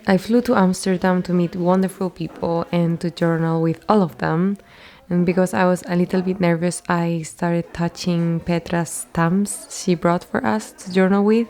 I flew to Amsterdam to meet wonderful people and to journal with all of them. And because I was a little bit nervous, I started touching Petra's stamps she brought for us to journal with.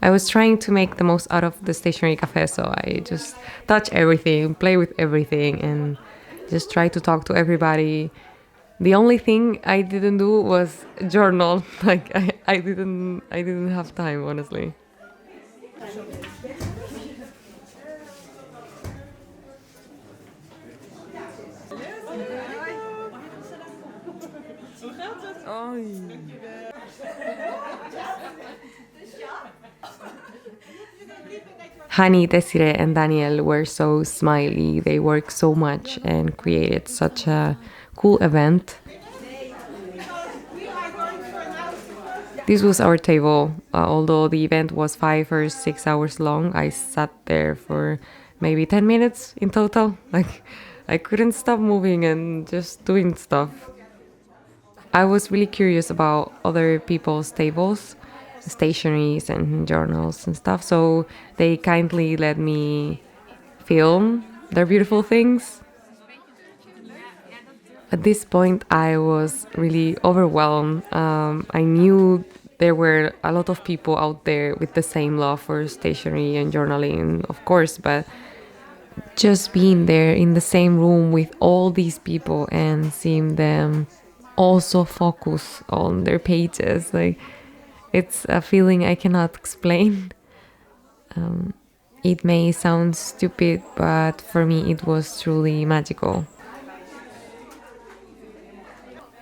I was trying to make the most out of the stationery cafe, so I just touch everything, play with everything, and just try to talk to everybody. The only thing I didn't do was journal. Like I didn't have time, honestly. Hani, Desire, and Daniel were so smiley. They worked so much and created such a cool event. This was our table. Although the event was 5 or 6 hours long, I sat there for maybe 10 minutes in total. Like, I couldn't stop moving and just doing stuff. I was really curious about other people's tables, stationaries, and journals and stuff, so they kindly let me film their beautiful things. At this point, I was really overwhelmed. I knew there were a lot of people out there with the same love for stationery and journaling, of course, but just being there in the same room with all these people and seeing them also focus on their pages, like it's a feeling I cannot explain. It may sound stupid, but for me, it was truly magical.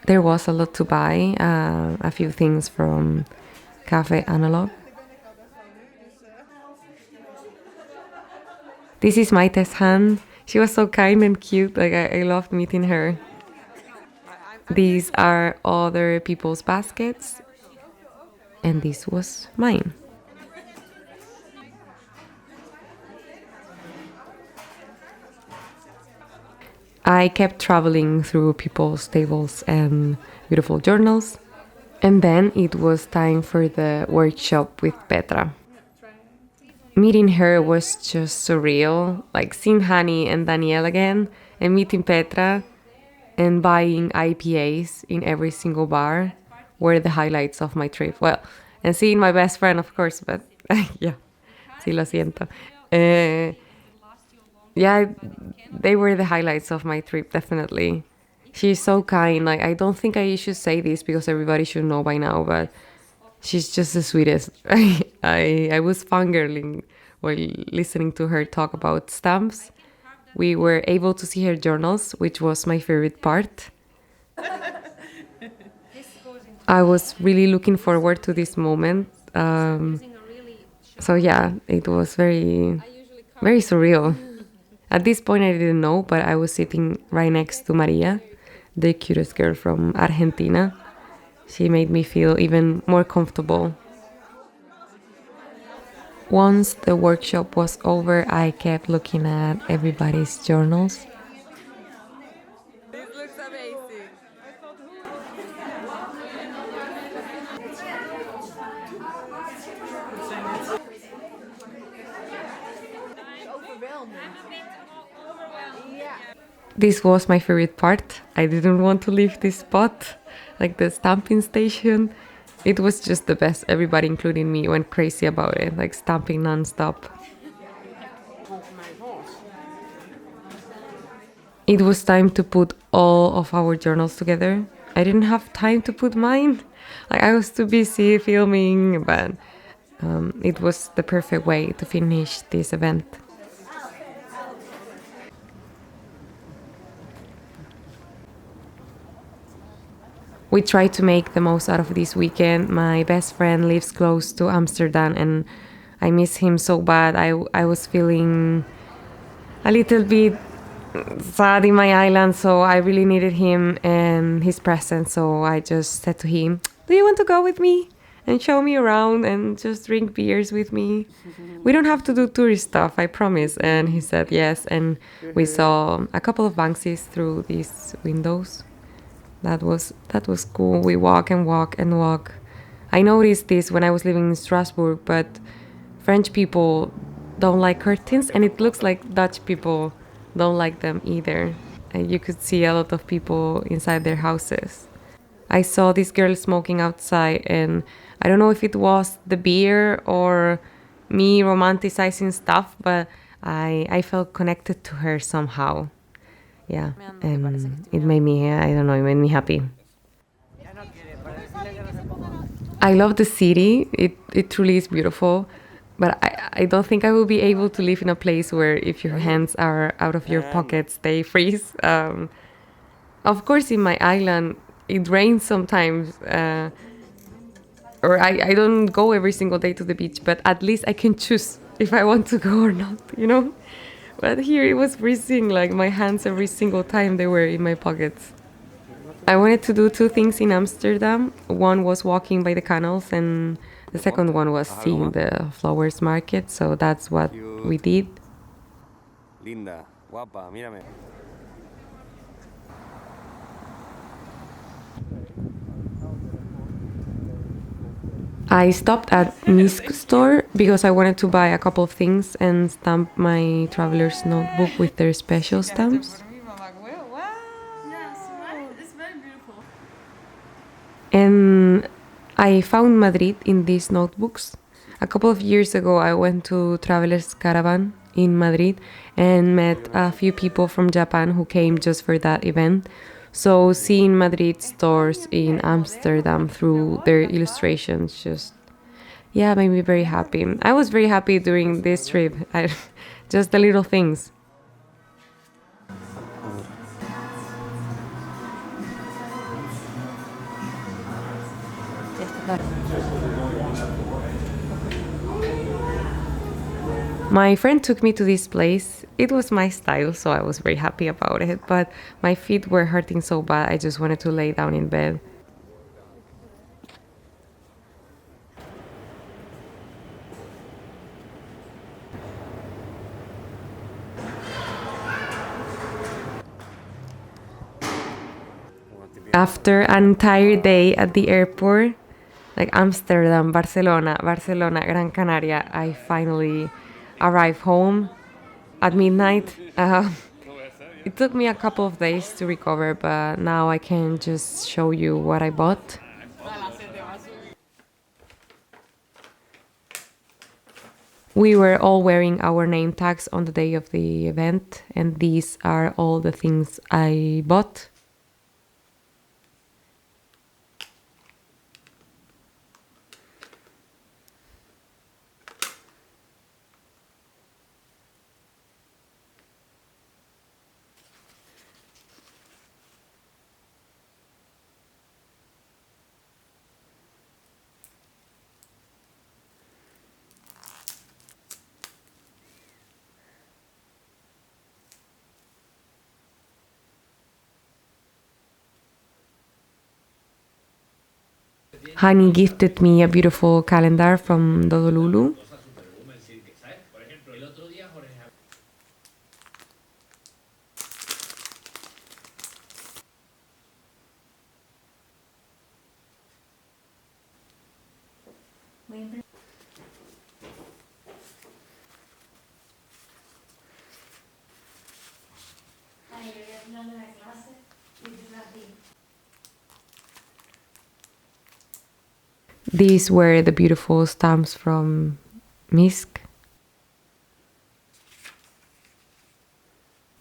There was a lot to buy, a few things from Cafe Analog. This is Maite's hand. She was so kind and cute. Like I loved meeting her. These are other people's baskets, and this was mine. I kept traveling through people's tables and beautiful journals. And then it was time for the workshop with Petra. Meeting her was just surreal, like seeing Hani and Danielle again, and meeting Petra and buying IPAs in every single bar were the highlights of my trip. Well, and seeing my best friend, of course, but yeah, sí lo siento. Yeah, they were the highlights of my trip, definitely. She's so kind. Like, I don't think I should say this because everybody should know by now, but she's just the sweetest. I was fangirling while listening to her talk about stamps. We were able to see her journals, which was my favorite part. I was really looking forward to this moment. So yeah, it was very, very surreal. At this point, I didn't know, but I was sitting right next to Maria, the cutest girl from Argentina. She made me feel even more comfortable. Once the workshop was over, I kept looking at everybody's journals. This looks amazing. This was my favorite part. I didn't want to leave this spot, like the stamping station. It was just the best. Everybody, including me, went crazy about it, like stamping nonstop. It was time to put all of our journals together. I didn't have time to put mine. Like I was too busy filming, but it was the perfect way to finish this event. We tried to make the most out of this weekend. My best friend lives close to Amsterdam and I miss him so bad. I was feeling a little bit sad in my island, so I really needed him and his presence. So I just said to him, "Do you want to go with me and show me around and just drink beers with me? We don't have to do tourist stuff, I promise." And he said yes. And we saw a couple of Banksys through these windows. That was cool. We walk and walk and walk. I noticed this when I was living in Strasbourg, but French people don't like curtains, and it looks like Dutch people don't like them either. You could see a lot of people inside their houses. I saw this girl smoking outside, and I don't know if it was the beer or me romanticizing stuff, but I felt connected to her somehow. Yeah, and it made me, I don't know, it made me happy. I love the city. It truly is beautiful. But I don't think I will be able to live in a place where if your hands are out of your pockets, they freeze. Of course, in my island, it rains sometimes. Or I don't go every single day to the beach, but at least I can choose if I want to go or not, you know? But here it was freezing, like my hands every single time they were in my pockets. I wanted to do two things in Amsterdam. One was walking by the canals, and the second one was seeing the flowers market. So that's what we did. Linda, guapa, mírame. I stopped at Misk store because I wanted to buy a couple of things and stamp my traveler's notebook with their special stamps. And I found Madrid in these notebooks. A couple of years ago, I went to Traveler's Caravan in Madrid and met a few people from Japan who came just for that event. So seeing Madrid stores in Amsterdam through their illustrations just, yeah, made me very happy. I was very happy during this trip. Just the little things. My friend took me to this place. It was my style, so I was very happy about it. But my feet were hurting so bad, I just wanted to lay down in bed. After an entire day at the airport, like Amsterdam, Barcelona, Barcelona, Gran Canaria, I finally arrived home at midnight. It took me a couple of days to recover, but now I can just show you what I bought. We were all wearing our name tags on the day of the event, and these are all the things I bought. Hani gifted me a beautiful calendar from Dodolulu. These were the beautiful stamps from Misk.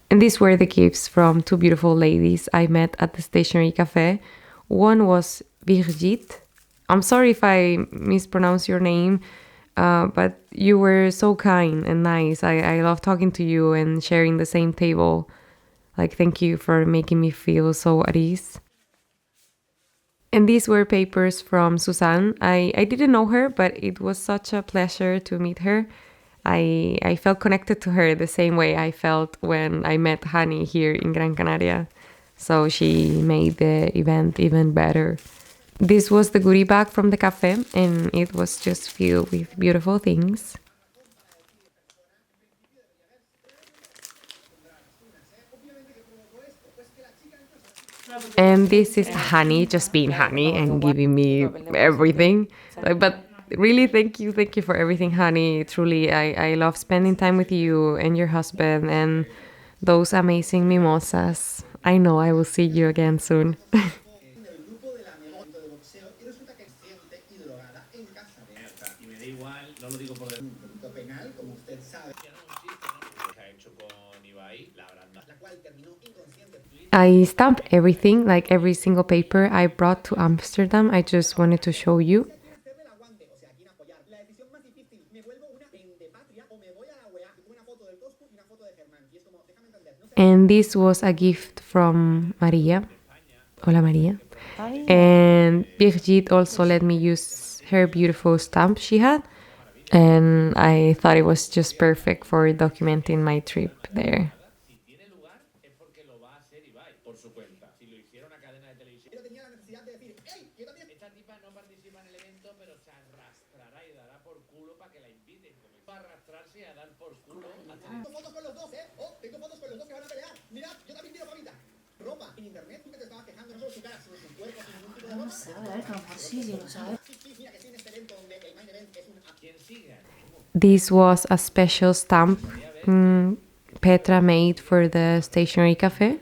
And these were the gifts from two beautiful ladies I met at the stationery cafe. One was Birgit. I'm sorry if I mispronounce your name, but you were so kind and nice. I love talking to you and sharing the same table. Like, thank you for making me feel so at ease. And these were papers from Suzanne. I didn't know her, but it was such a pleasure to meet her. I felt connected to her the same way I felt when I met Hani here in Gran Canaria. So she made the event even better. This was the goodie bag from the cafe, and it was just filled with beautiful things. And this is Hani just being Hani and giving me everything. But really, thank you for everything, honey. Truly, I love spending time with you and your husband and those amazing mimosas. I know I will see you again soon. I stamped everything, like every single paper I brought to Amsterdam. I just wanted to show you. And this was a gift from Maria. Hola, Maria. And Birgit also let me use her beautiful stamp she had. And I thought it was just perfect for documenting my trip there. This was a special stamp Petra made for the stationery cafe.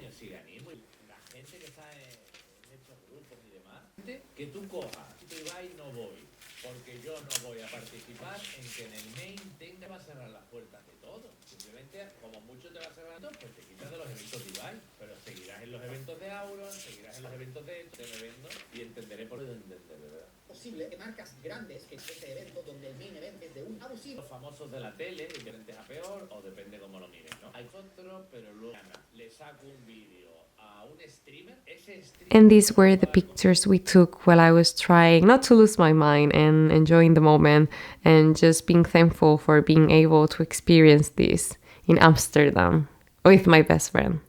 And these were the pictures we took while I was trying not to lose my mind and enjoying the moment and just being thankful for being able to experience this in Amsterdam with my best friend.